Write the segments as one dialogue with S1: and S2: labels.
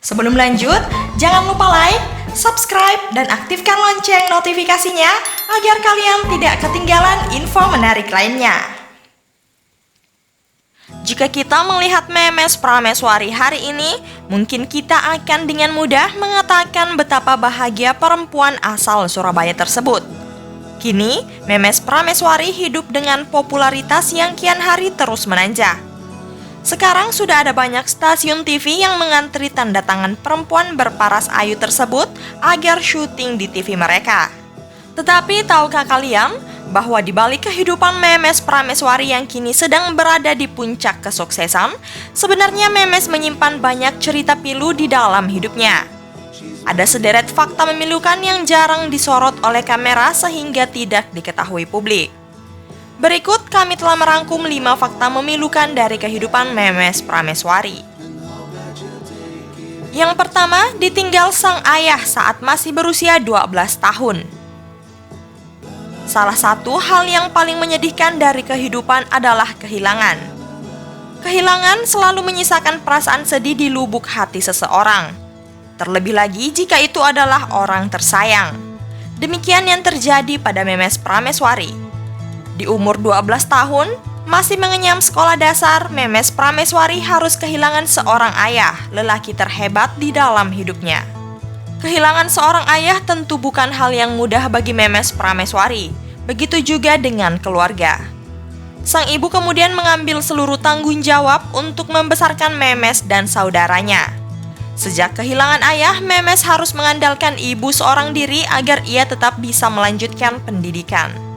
S1: Sebelum lanjut, jangan lupa like, subscribe, dan aktifkan lonceng notifikasinya agar kalian tidak ketinggalan info menarik lainnya. Jika kita melihat Memes Prameswari hari ini, mungkin kita akan dengan mudah mengatakan betapa bahagia perempuan asal Surabaya tersebut. Kini, Memes Prameswari hidup dengan popularitas yang kian hari terus menanjak. Sekarang sudah ada banyak stasiun TV yang mengantri tanda tangan perempuan berparas ayu tersebut agar syuting di TV mereka. Tetapi tahukah kalian bahwa di balik kehidupan Memes Prameswari yang kini sedang berada di puncak kesuksesan, sebenarnya Memes menyimpan banyak cerita pilu di dalam hidupnya. Ada sederet fakta memilukan yang jarang disorot oleh kamera sehingga tidak diketahui publik. Berikut kami telah merangkum 5 fakta memilukan dari kehidupan Memes Prameswari. Yang pertama, ditinggal sang ayah saat masih berusia 12 tahun. Salah satu hal yang paling menyedihkan dari kehidupan adalah kehilangan. Kehilangan selalu menyisakan perasaan sedih di lubuk hati seseorang. Terlebih lagi jika itu adalah orang tersayang. Demikian yang terjadi pada Memes Prameswari. Di umur 12 tahun, masih mengenyam sekolah dasar, Memes Prameswari harus kehilangan seorang ayah, lelaki terhebat di dalam hidupnya. Kehilangan seorang ayah tentu bukan hal yang mudah bagi Memes Prameswari, begitu juga dengan keluarga. Sang ibu kemudian mengambil seluruh tanggung jawab untuk membesarkan Memes dan saudaranya. Sejak kehilangan ayah, Memes harus mengandalkan ibu seorang diri agar ia tetap bisa melanjutkan pendidikan.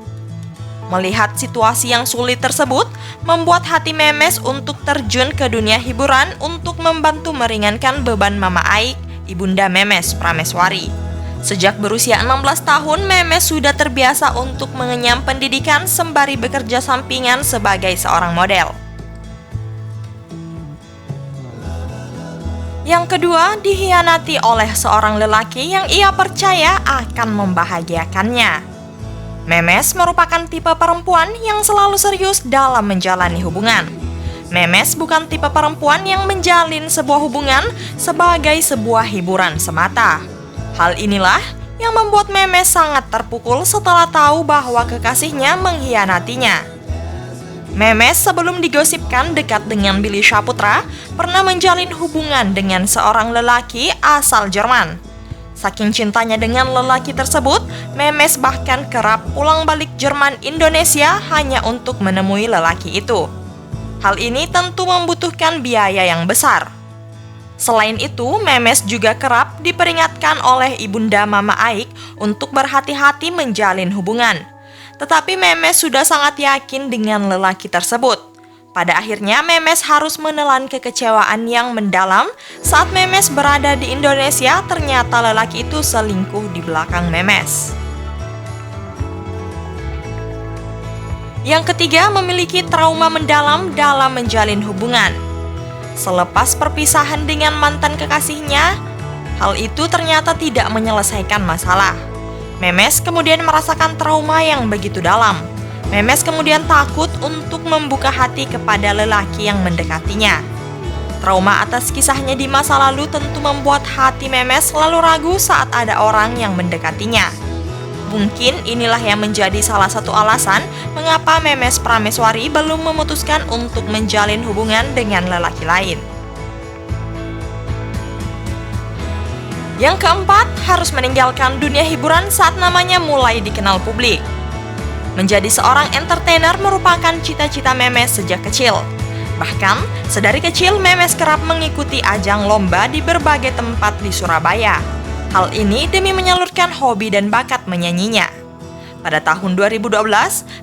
S1: Melihat situasi yang sulit tersebut, membuat hati Memes untuk terjun ke dunia hiburan untuk membantu meringankan beban Mama Aik, ibunda Memes Prameswari. Sejak berusia 16 tahun, Memes sudah terbiasa untuk mengenyam pendidikan sembari bekerja sampingan sebagai seorang model. Yang kedua, dikhianati oleh seorang lelaki yang ia percaya akan membahagiakannya. Memes merupakan tipe perempuan yang selalu serius dalam menjalani hubungan. Memes bukan tipe perempuan yang menjalin sebuah hubungan sebagai sebuah hiburan semata. Hal inilah yang membuat Memes sangat terpukul setelah tahu bahwa kekasihnya mengkhianatinya. Memes sebelum digosipkan dekat dengan Billy Syahputra pernah menjalin hubungan dengan seorang lelaki asal Jerman. Saking cintanya dengan lelaki tersebut, Memes bahkan kerap pulang balik Jerman Indonesia hanya untuk menemui lelaki itu. Hal ini tentu membutuhkan biaya yang besar. Selain itu, Memes juga kerap diperingatkan oleh ibunda Mama Aik untuk berhati-hati menjalin hubungan. Tetapi Memes sudah sangat yakin dengan lelaki tersebut. Pada akhirnya Memes harus menelan kekecewaan yang mendalam saat Memes berada di Indonesia, ternyata lelaki itu selingkuh di belakang Memes. Yang ketiga, memiliki trauma mendalam dalam menjalin hubungan. Selepas perpisahan dengan mantan kekasihnya, hal itu ternyata tidak menyelesaikan masalah. Memes kemudian merasakan trauma yang begitu dalam. Memes kemudian takut untuk membuka hati kepada lelaki yang mendekatinya. Trauma atas kisahnya di masa lalu tentu membuat hati Memes selalu ragu saat ada orang yang mendekatinya. Mungkin inilah yang menjadi salah satu alasan mengapa Memes Prameswari belum memutuskan untuk menjalin hubungan dengan lelaki lain. Yang keempat, harus meninggalkan dunia hiburan saat namanya mulai dikenal publik. Menjadi seorang entertainer merupakan cita-cita Memes sejak kecil. Bahkan, sedari kecil Memes kerap mengikuti ajang lomba di berbagai tempat di Surabaya. Hal ini demi menyalurkan hobi dan bakat menyanyinya. Pada tahun 2012,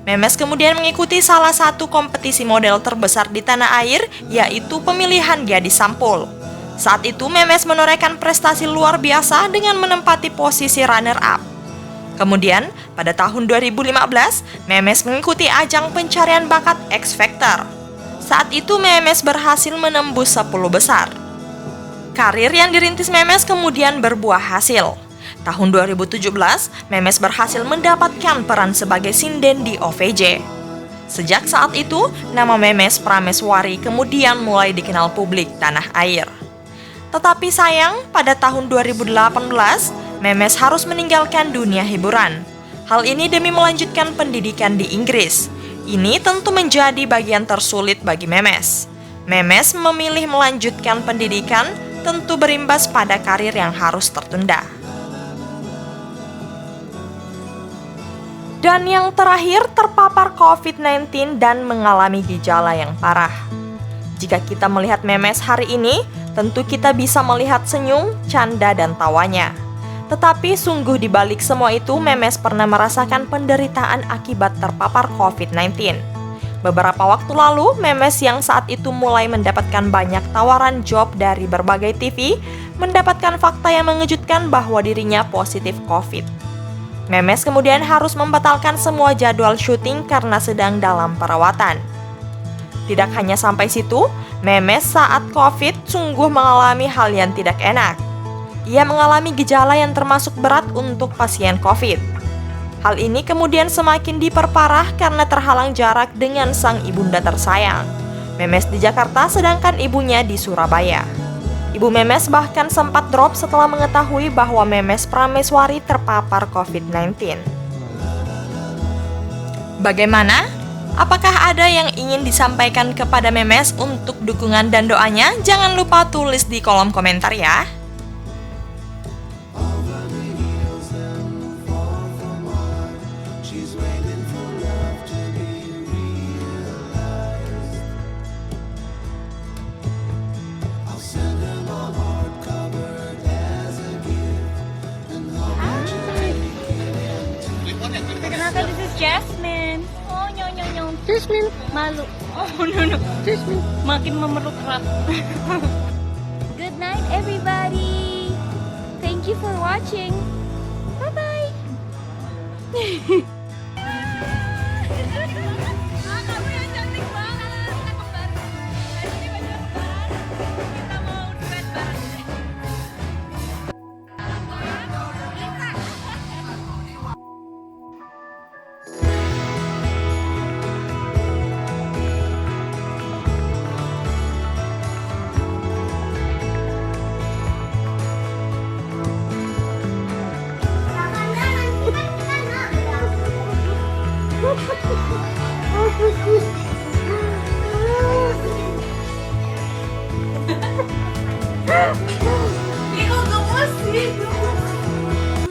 S1: Memes kemudian mengikuti salah satu kompetisi model terbesar di tanah air, yaitu pemilihan gadis sampul. Saat itu Memes menorehkan prestasi luar biasa dengan menempati posisi runner-up. Kemudian, pada tahun 2015, Memes mengikuti ajang pencarian bakat X Factor. Saat itu Memes berhasil menembus 10 besar. Karir yang dirintis Memes kemudian berbuah hasil. Tahun 2017, Memes berhasil mendapatkan peran sebagai sinden di OVJ. Sejak saat itu, nama Memes Prameswari kemudian mulai dikenal publik tanah air. Tetapi sayang, pada tahun 2018, Memes harus meninggalkan dunia hiburan. Hal ini demi melanjutkan pendidikan di Inggris. Ini tentu menjadi bagian tersulit bagi Memes. Memes memilih melanjutkan pendidikan, tentu berimbas pada karir yang harus tertunda. Dan yang terakhir, terpapar COVID-19 dan mengalami gejala yang parah. Jika kita melihat Memes hari ini, tentu kita bisa melihat senyum, canda, dan tawanya. Tetapi sungguh di balik semua itu, Memes pernah merasakan penderitaan akibat terpapar COVID-19. Beberapa waktu lalu, Memes yang saat itu mulai mendapatkan banyak tawaran job dari berbagai TV, mendapatkan fakta yang mengejutkan bahwa dirinya positif COVID. Memes kemudian harus membatalkan semua jadwal syuting karena sedang dalam perawatan. Tidak hanya sampai situ, Memes saat COVID sungguh mengalami hal yang tidak enak. Ia mengalami gejala yang termasuk berat untuk pasien COVID. Hal ini kemudian semakin diperparah karena terhalang jarak dengan sang ibunda tersayang. Memes di Jakarta sedangkan ibunya di Surabaya. Ibu Memes bahkan sempat drop setelah mengetahui bahwa Memes Prameswari terpapar COVID-19. Bagaimana? Apakah ada yang ingin disampaikan kepada Memes untuk dukungan dan doanya? Jangan lupa tulis di kolom komentar ya.
S2: Perkenalkan, this is Jasmine. Oh, nyo. Jasmine. Malu. Oh, no. Jasmine. Makin memeluk erat.
S3: Good night, everybody. Thank you for watching. Bye-bye.
S2: Kamu yang cantik banget. Kita kembar. Hari ini baju lebaran. Kita mau duet bareng.
S3: Ini kok gemes sih?